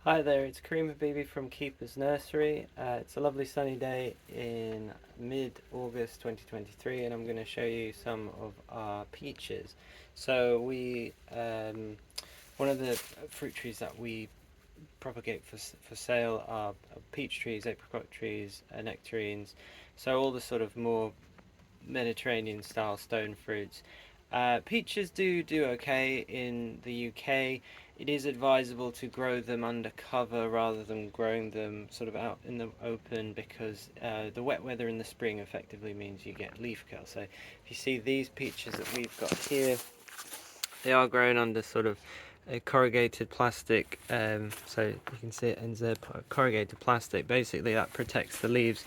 Hi there, it's Karima Bibi from Keepers Nursery. It's a lovely sunny day in mid-August 2023 and I'm going to show you some of our peaches. So one of the fruit trees that we propagate for sale are peach trees, apricot trees, nectarines, so all the sort of more Mediterranean style stone fruits. Peaches do okay in the UK. It is advisable to grow them under cover rather than growing them sort of out in the open because the wet weather in the spring effectively means you get leaf curl. So if you see these peaches that we've got here, they are grown under sort of a corrugated plastic, so you can see it ends there, corrugated plastic. Basically that protects the leaves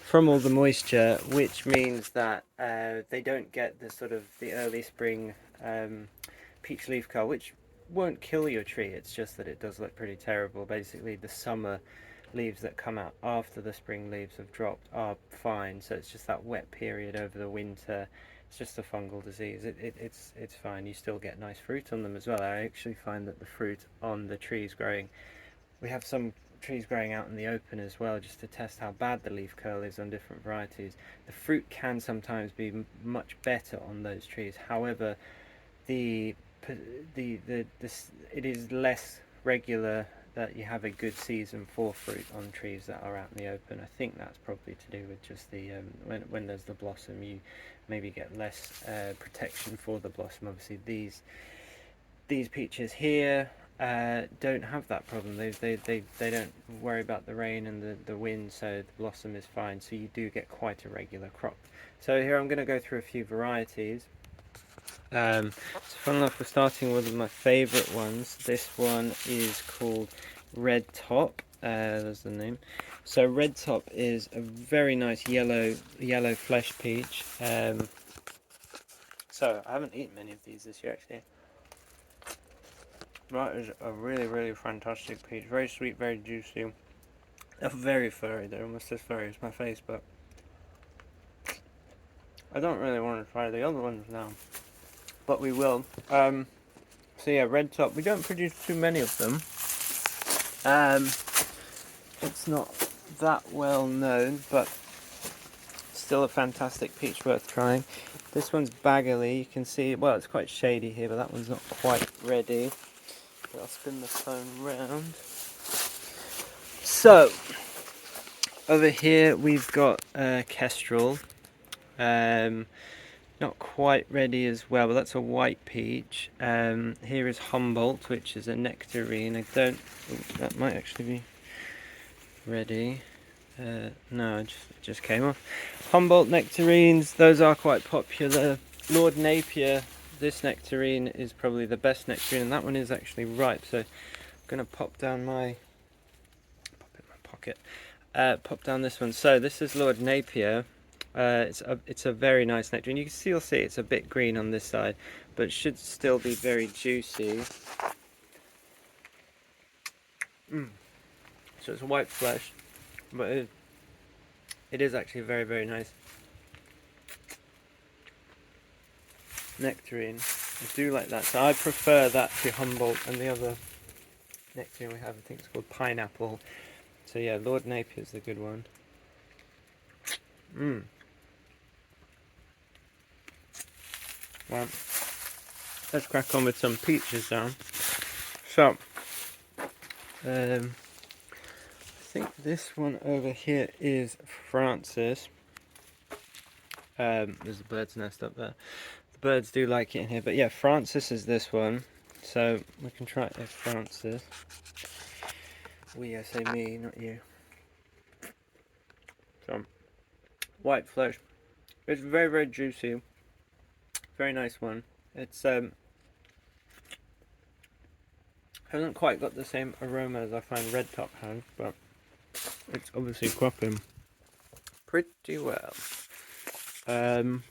from all the moisture, which means that they don't get the sort of the early spring peach leaf curl, which won't kill your tree. It's just that it does look pretty terrible. Basically the summer leaves that come out after the spring leaves have dropped are fine, so it's just that wet period over the winter. It's just a fungal disease. It's fine. You still get nice fruit on them as well. I actually find that the fruit on the trees growing, we have some trees growing out in the open as well, just to test how bad the leaf curl is on different varieties. The fruit can sometimes be much better on those trees. However, the it is less regular that you have a good season for fruit on trees that are out in the open. I think that's probably to do with just the when there's the blossom, you maybe get less protection for the blossom. Obviously, these peaches here don't have that problem. They don't worry about the rain and the wind, so the blossom is fine. So you do get quite a regular crop. So here I'm going to go through a few varieties. So fun enough, we're starting with my favourite ones. This one is called Red Top. There's the name. So Red Top is a very nice yellow flesh peach. So I haven't eaten many of these this year actually. That is a really fantastic peach. Very sweet, very juicy. They're very furry. They're almost as furry as my face, but I don't really want to try the other ones now. But we will. So yeah, Red Top. We don't produce too many of them. It's not that well known, but still a fantastic peach worth trying. This one's Baggerly. You can see, well, it's quite shady here, but that one's not quite ready. I'll spin the phone round. So, over here we've got Kestrel. Not quite ready as well, but that's a white peach. Here is Humboldt, which is a nectarine. That might actually be ready. No, it just came off. Humboldt nectarines, those are quite popular. Lord Napier, this nectarine is probably the best nectarine, and that one is actually ripe. So I'm gonna pop it in my pocket. Pop down this one. So this is Lord Napier. It's a very nice nectarine. You can still see it's a bit green on this side, but it should still be very juicy. So it's white flesh, but it is actually very nice nectarine. I do like that. So I prefer that to Humboldt, and the other nectarine we have, I think it's called Pineapple. So yeah, Lord Napier's the good one. Well, let's crack on with some peaches now. So, I think this one over here is Francis. There's a bird's nest up there. The birds do like it in here, but yeah, Francis is this one. So we can try a Francis. We, I say me, not you. So, white flesh. It's very juicy. Very nice one. It's hasn't quite got the same aroma as I find Red Top has, but it's obviously cropping pretty well. So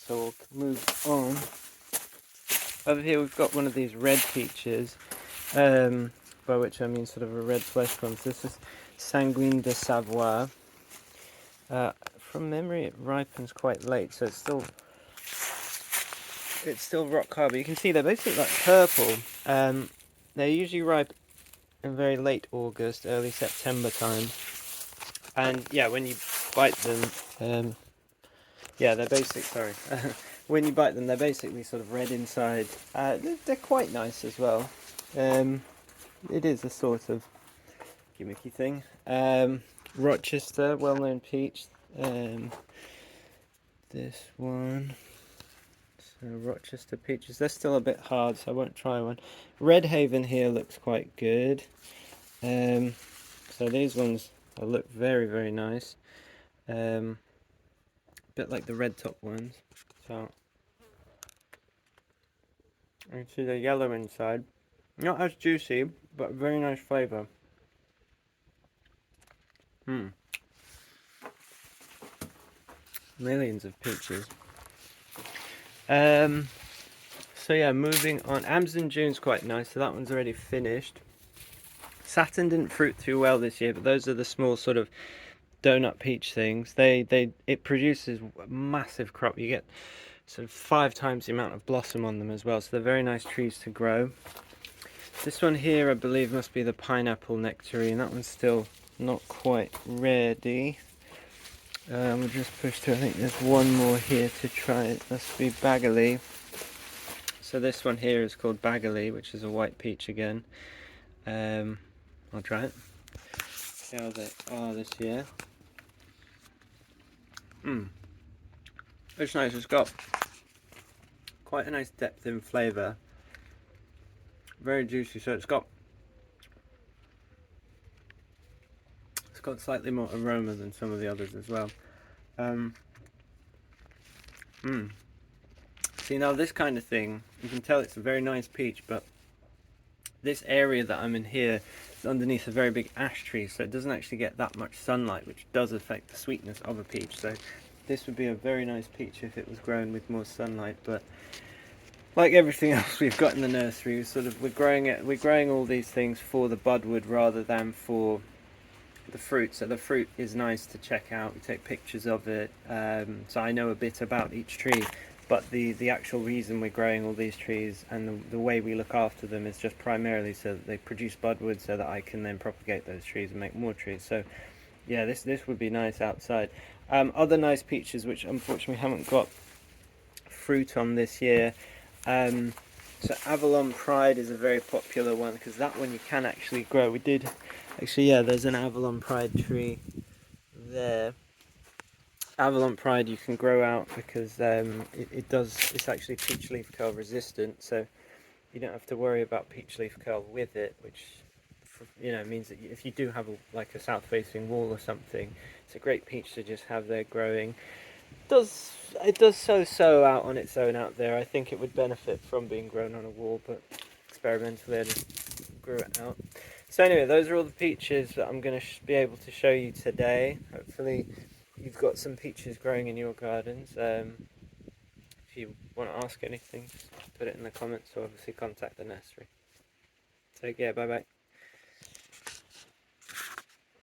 we'll move on. Over here we've got one of these red peaches, by which I mean sort of a red flesh one. So this is Sanguine de Savoie. From memory it ripens quite late, so it's still rock hard, but you can see they're basically like purple. They're usually ripe in very late August, early September time. And yeah, when you bite them, yeah, they're sorry. When you bite them, they're basically sort of red inside. They're quite nice as well. It is a sort of gimmicky thing. Rochester, well-known peach. This one. So Rochester peaches. They're still a bit hard, so I won't try one. Red Haven here looks quite good. So these ones look very, very nice. A bit like the red top ones. So you can see the yellow inside. Not as juicy, but very nice flavour. Millions of peaches. So yeah, moving on. Amazon June's quite nice, so that one's already finished. Saturn didn't fruit too well this year, but those are the small sort of donut peach things. It produces a massive crop. You get sort of 5 times the amount of blossom on them as well, so they're very nice trees to grow. This one here I believe must be the pineapple nectarine. That one's still not quite ready. We'll just push through. I think there's one more here to try. It must be Bagley. So this one here is called Bagley, which is a white peach again. I'll try it. See how they are this year. It's nice. It's got quite a nice depth in flavour. Very juicy. So it's got slightly more aroma than some of the others as well. See, now this kind of thing, you can tell it's a very nice peach, but this area that I'm in here is underneath a very big ash tree, so it doesn't actually get that much sunlight, which does affect the sweetness of a peach. So this would be a very nice peach if it was grown with more sunlight, but like everything else we've got in the nursery, we're growing all these things for the budwood rather than for the fruit. So the fruit is nice to check out. We take pictures of it, so I know a bit about each tree. But the actual reason we're growing all these trees and the way we look after them is just primarily so that they produce budwood, so that I can then propagate those trees and make more trees. So yeah, this would be nice outside. Other nice peaches which unfortunately haven't got fruit on this year. So Avalon Pride is a very popular one because that one you can actually grow. We did actually, yeah, there's an Avalon Pride tree there. Avalon Pride you can grow out because it's actually peach leaf curl resistant, so you don't have to worry about peach leaf curl with it, which means that if you do have like a south facing wall or something, it's a great peach to just have there growing. It does so out on its own out there. I think it would benefit from being grown on a wall, but experimentally I just grew it out. So anyway, those are all the peaches that I'm going to be able to show you today. Hopefully you've got some peaches growing in your gardens. If you want to ask anything, just put it in the comments, or obviously contact the nursery. Take care, bye bye.